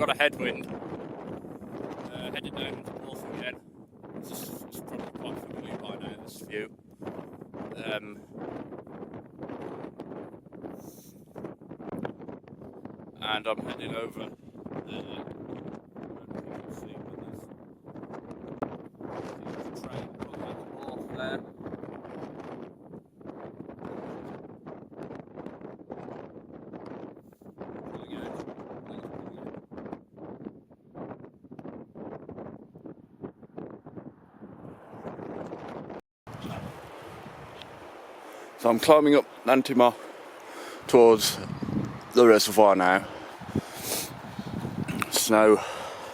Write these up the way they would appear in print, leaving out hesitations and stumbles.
got a headwind, headed down into North again. It's probably quite familiar by now, this view. And I'm heading over there. I don't think you'll see, but there's a train coming out of North there. So I'm climbing up Nant-y-Moch towards the reservoir now. Snow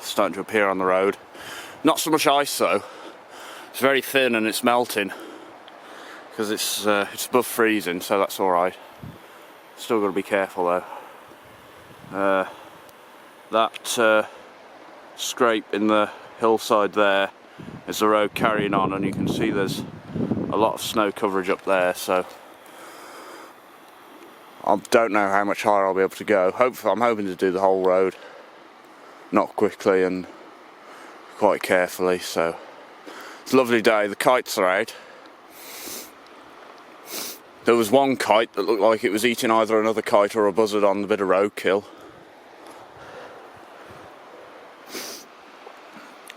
starting to appear on the road. Not so much ice though. It's very thin and it's melting because it's above freezing, so that's all right. Still got to be careful though. That scrape in the hillside there is the road carrying on, and you can see there's a lot of snow coverage up there, so I don't know how much higher I'll be able to go. I'm hoping to do the whole road, not quickly and quite carefully. So it's a lovely day, the kites are out. There was one kite that looked like it was eating either another kite or a buzzard on the bit of roadkill.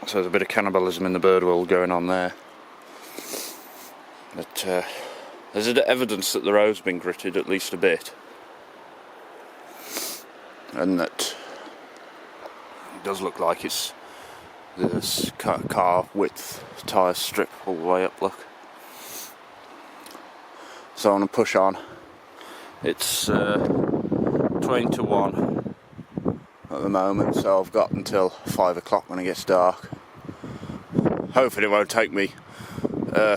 So there's a bit of cannibalism in the bird world going on there. But there's evidence that the road's been gritted at least a bit, and that it does look like it's this car width tyre strip all the way up, look. So I'm going to push on. It's 20 to 1 at the moment, so I've got until 5 o'clock when it gets dark. Hopefully it won't take me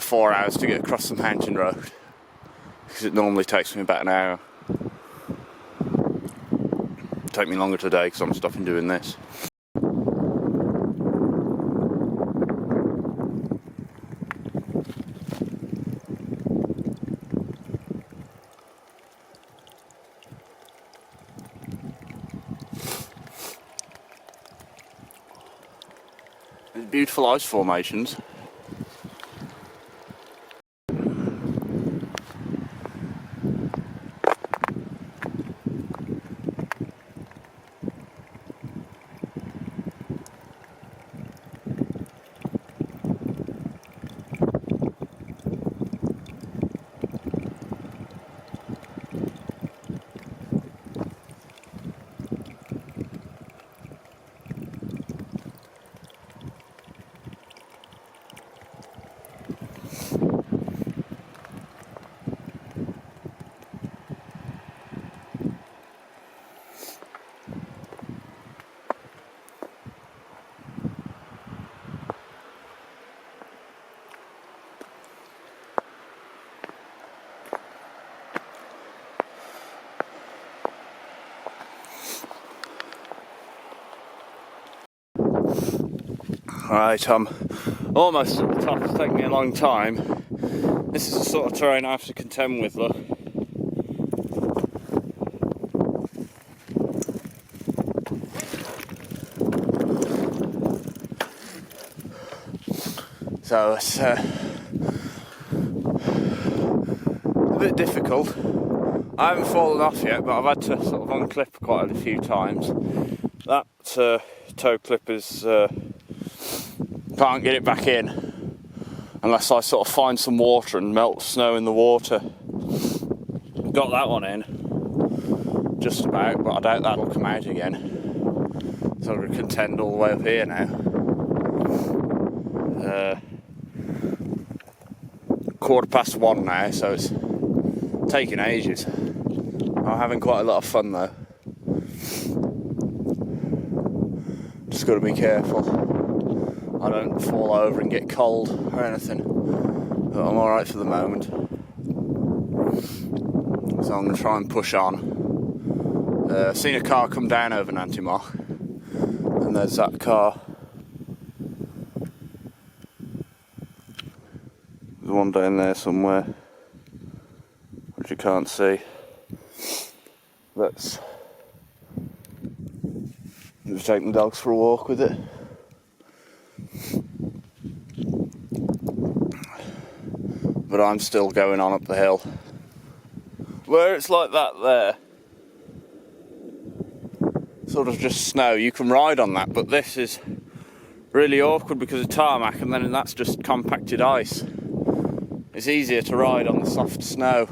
4 hours to get across the mountain road, because it normally takes me about an hour. It'll take me longer today because I'm stopping doing this. There's beautiful ice formations. Right, I'm almost at the top. It's taken me a long time. This is the sort of terrain I have to contend with, look. So it's a bit difficult. I haven't fallen off yet, but I've had to sort of unclip quite a few times. That toe clip is... can't get it back in unless I sort of find some water and melt snow in the water. Got that one in, just about, but I doubt that'll come out again. So I'm going to contend all the way up here now. 1:15 now, so it's taking ages. I'm having quite a lot of fun though. Just got to be careful I don't fall over and get cold or anything, but I'm alright for the moment. So I'm going to try and push on. Seen a car come down over Nant-y-Moch, and there's that car. There's one down there somewhere, which you can't see. There's taking the dogs for a walk with it. But I'm still going on up the hill. Where it's like that there, sort of just snow, you can ride on that, but this is really awkward because of tarmac, and then that's just compacted ice. It's easier to ride on the soft snow.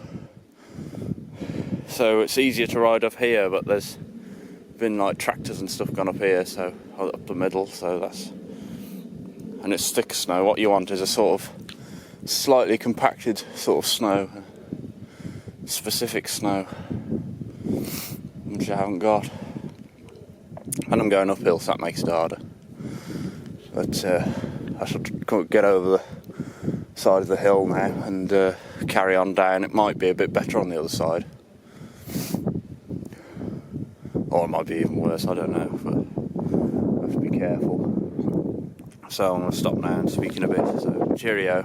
So it's easier to ride up here, but there's been like tractors and stuff gone up here, so up the middle, so that's... And it's thick snow. What you want is a sort of slightly compacted sort of snow. Specific snow. Which I haven't got. And I'm going uphill, so that makes it harder. But I should get over the side of the hill now and carry on down. It might be a bit better on the other side. Or it might be even worse, I don't know, but I have to be careful. So I'm going to stop now and speak in a bit, so cheerio.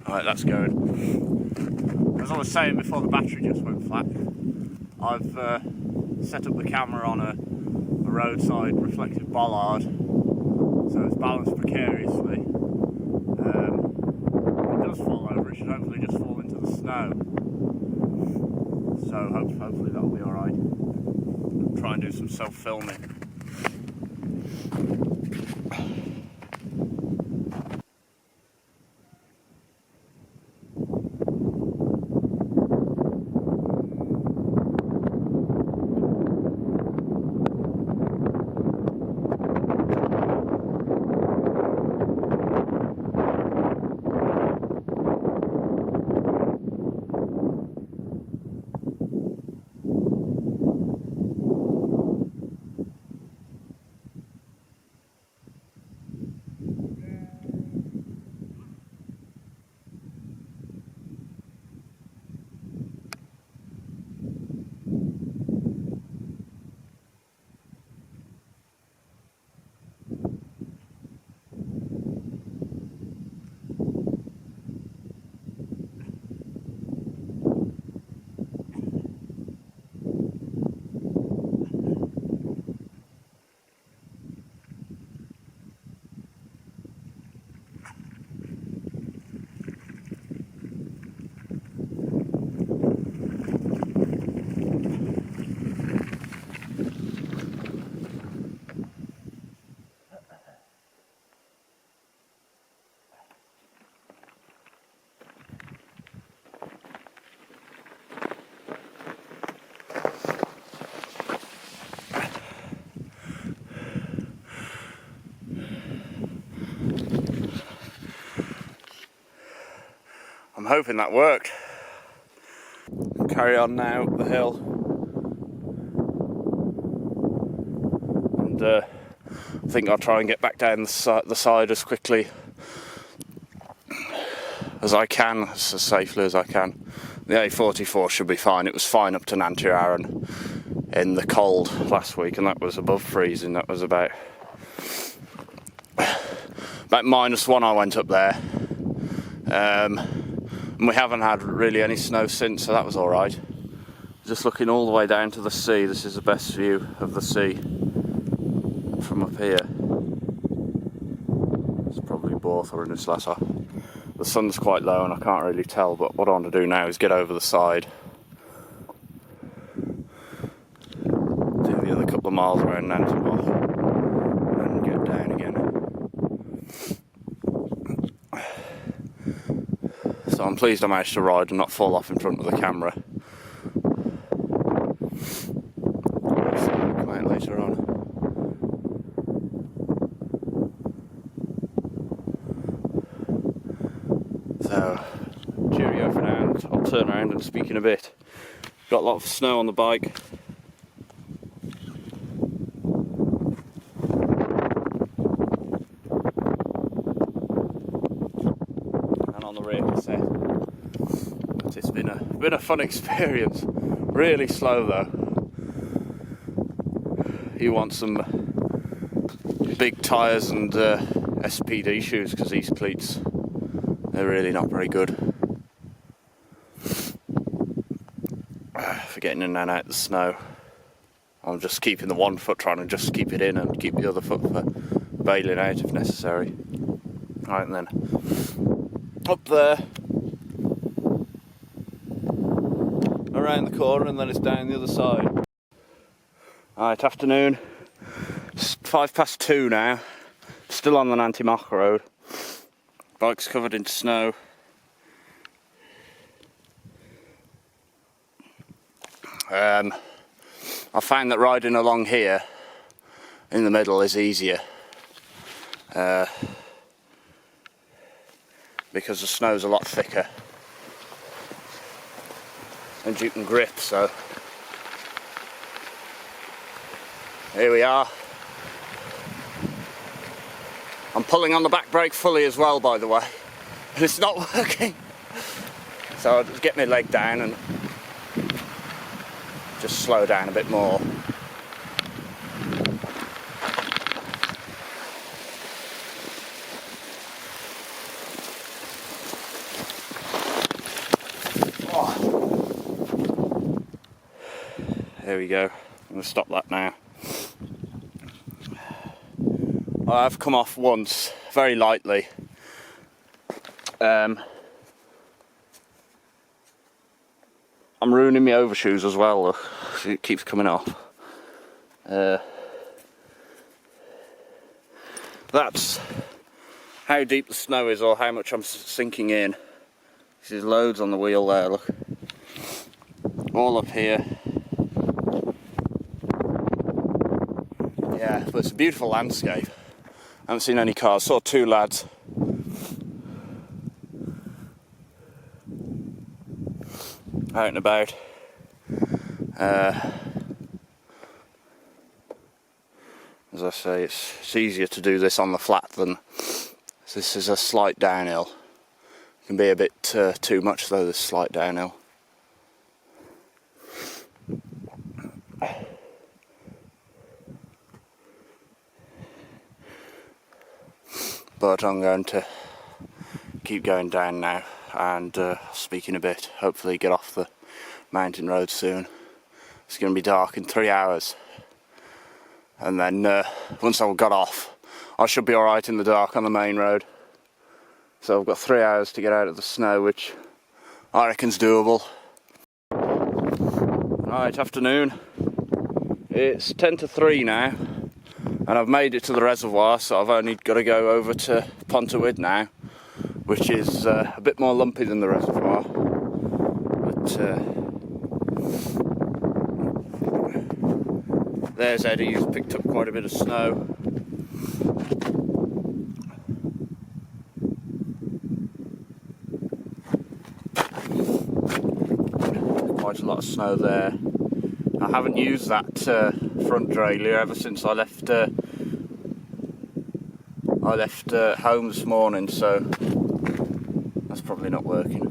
Right, that's going. As I was saying before, the battery just went flat. I've set up the camera on a roadside reflective bollard, so it's balanced precariously. If it does fall over, it should hopefully just fall into the snow. So hopefully that'll be alright. I'll try and do some self-filming. I'm hoping that worked. Carry on now up the hill. And I think I'll try and get back down the side as quickly as I can, as safely as I can. The A44 should be fine. It was fine up to Nant-y-Moch in the cold last week, and that was above freezing. That was about -1 I went up there. And we haven't had really any snow since, so that was alright. Just looking all the way down to the sea, this is the best view of the sea from up here. It's probably both or in this latter. The sun's quite low and I can't really tell, but what I want to do now is get over the side. Do the other couple of miles around Nant-y-Moch and get down again. So I'm pleased I managed to ride and not fall off in front of the camera. Come out later on. So, cheerio for now, and I'll turn around and speak in a bit. Got a lot of snow on the bike. On the rear cassette. But it's been a fun experience. Really slow though. You want some big tyres and SPD shoes because these cleats, they're really not very good. getting in and out of the snow. I'm just keeping the one foot, trying to just keep it in, and keep the other foot for bailing out if necessary. Right, and then up there, around the corner, and then it's down the other side. Right, afternoon. It's 2:05 now. Still on the Nant-y-Moch road. Bike's covered in snow. I found that riding along here in the middle is easier because the snow's a lot thicker and you can grip. So here we are. I'm pulling on the back brake fully as well, by the way, and it's not working. So I'll just get my leg down and just slow down a bit more. Oh. There we go. I'm going to stop that now. I've come off once, very lightly. I'm ruining my overshoes as well, look. It keeps coming off. That's how deep the snow is, or how much I'm sinking in. There's loads on the wheel there, look. All up here. Yeah, but it's a beautiful landscape. I haven't seen any cars. Saw two lads. Out and about. As I say, it's easier to do this on the flat than this is a slight downhill. It can be a bit too much though, this slight downhill. But I'm going to keep going down now and speak in a bit. Hopefully get off the mountain road soon. It's going to be dark in 3 hours. And then once I've got off, I should be alright in the dark on the main road. So I've got 3 hours to get out of the snow, which I reckon's doable. Right, afternoon. It's 2:50 now. And I've made it to the reservoir, so I've only got to go over to Pontywydd now, which is a bit more lumpy than the reservoir. But there's Eddie, who's picked up quite a bit of snow. Quite a lot of snow there. I haven't used that front derailleur ever since I left home this morning, so that's probably not working.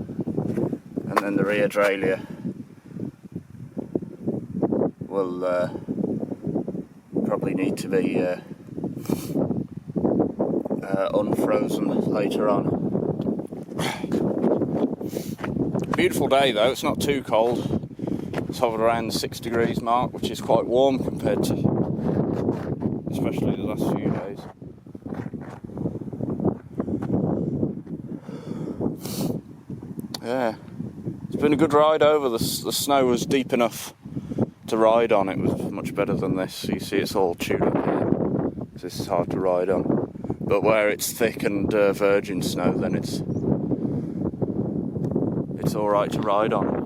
And then the rear derailleur will probably need to be unfrozen later on. Beautiful day though, it's not too cold. It's hovered around the 6 degrees mark, which is quite warm compared to especially the last few days. Yeah, it's been a good ride over. The snow was deep enough to ride on. It was much better than this. You see it's all chewed up here, so this is hard to ride on. But where it's thick and virgin snow, then it's alright to ride on.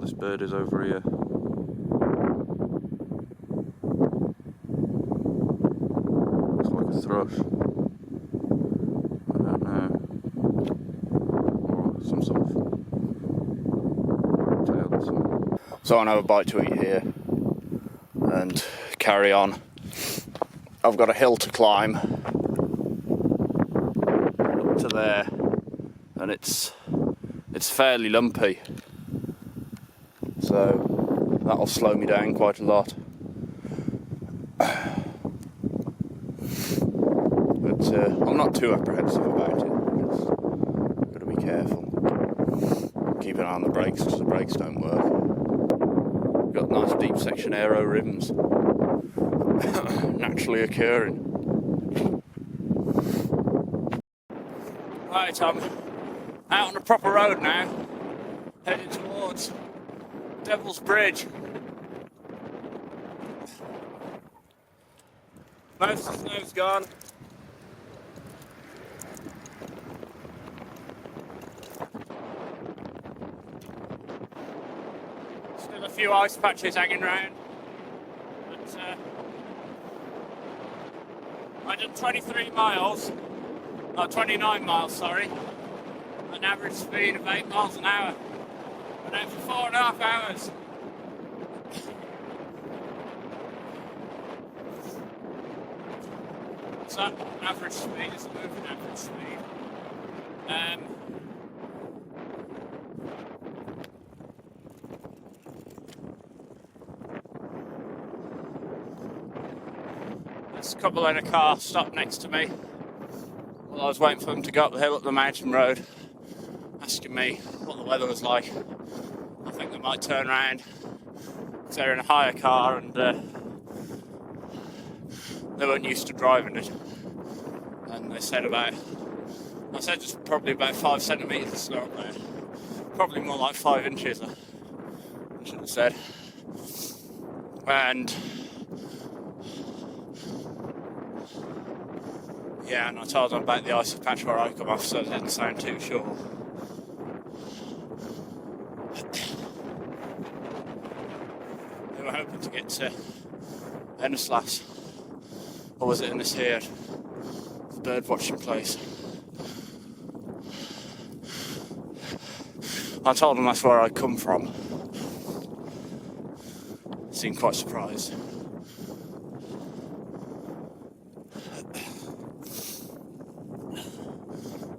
This bird is over here. Looks like a thrush. I don't know. Or some sort of tail or something. So I'll have a bite to eat here and carry on. I've got a hill to climb up to there, and it's fairly lumpy. So that'll slow me down quite a lot. But I'm not too apprehensive about it. It's got a on the brakes because the brakes don't work. Got nice deep section aero rims. Naturally occurring. Right, I'm out on a proper road now, heading towards Devil's Bridge. Most of the snow's gone. Still a few ice patches hanging around. But I did 29 miles, sorry, an average speed of 8 miles an hour. And out for 4.5 hours. So that average speed is a moving average speed. There's a couple in a car stopped next to me while I was waiting for them to go up the hill up the mountain road, asking me what the weather was like. I think they might turn around because they're in a hire car and they weren't used to driving it. And they said just probably about 5 centimetres of snow up there. Probably more like 5 inches, I should have said. And yeah, and I told them about the icy patch where I come off, so they didn't sound too sure. They were hoping to get to Aberystwyth, or was it in this here, the bird watching place. I told them that's where I come from. Seemed quite surprised.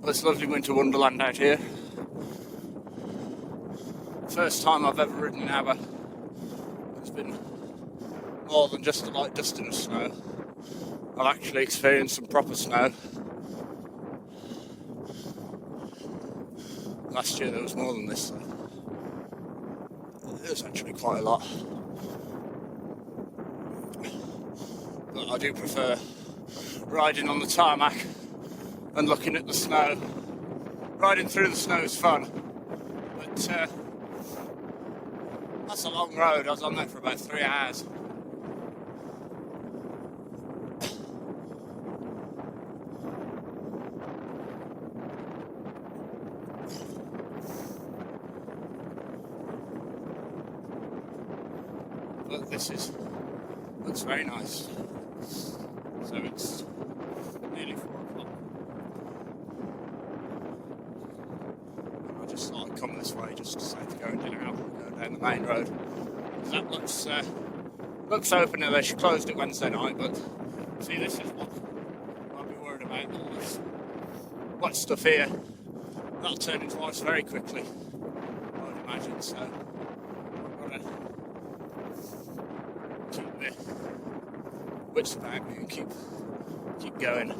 Well, it's lovely winter wonderland out here. First time I've ever ridden in Aber. It's been more than just a light dusting of snow. I've actually experienced some proper snow. Last year there was more than this. There was actually quite a lot. But I do prefer riding on the tarmac and looking at the snow. Riding through the snow is fun, but that's a long road. I was on that for about 3 hours. But this looks very nice. So it's nearly 4 o'clock. I just thought I'd come this way just to say to go and dinner out, go down the main road. That looks open now. She closed it Wednesday night, but see, this is what I'll be worried about. All this wet stuff here, that'll turn into ice very quickly, I would imagine. So I've got to keep the wits about me and keep going.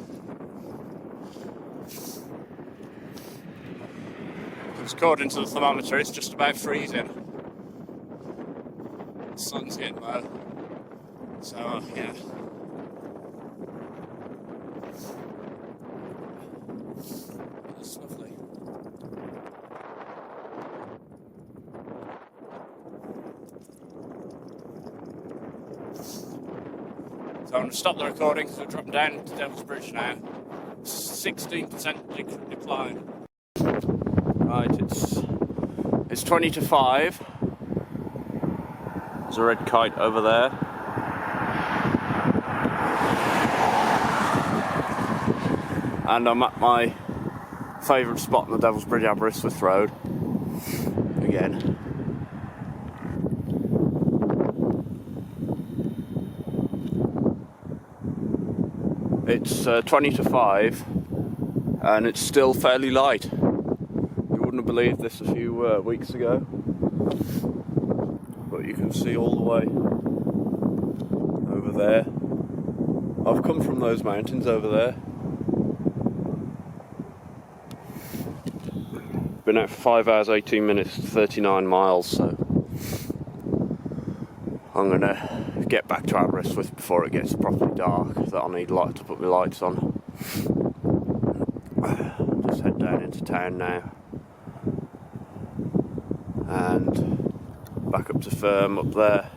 Because according to the thermometer, it's just about freezing. The sun's getting low, so yeah. It's lovely. So I'm going to stop the recording because we're dropping down to Devil's Bridge now. 16% decline. Right, it's 20 to 5. There's a red kite over there. And I'm at my favourite spot on the Devil's Bridge, Aberystwyth Road. Again. It's 20 to 5 and it's still fairly light. You wouldn't have believed this a few weeks ago. But you can see all the way over there. I've come from those mountains over there. been out for 5 hours, 18 minutes, 39 miles, so I'm going to get back to Aberystwyth before it gets properly dark, that I'll need light to put my lights on. Just head down into town now and back up to Firm up there.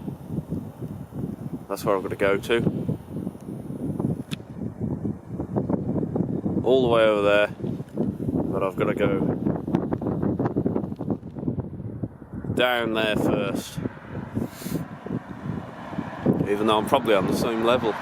That's where I'm going to go to. All the way over there, but I've got to go down there first, even though I'm probably on the same level.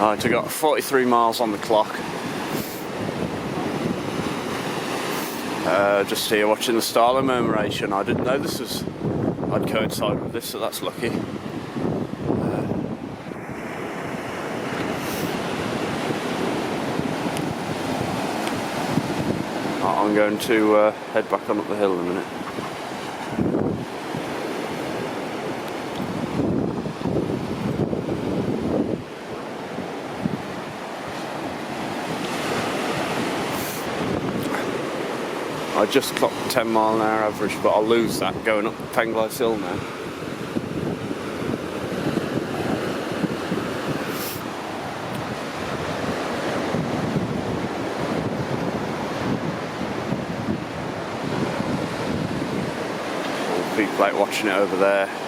Right, I got 43 miles on the clock. Just here watching the starling murmuration. I didn't know I'd coincide with this, so that's lucky. I'm going to head back on up the hill in a minute. I just clocked 10 mile an hour average, but I'll lose that going up Penglais Hill now. All the people out watching it over there.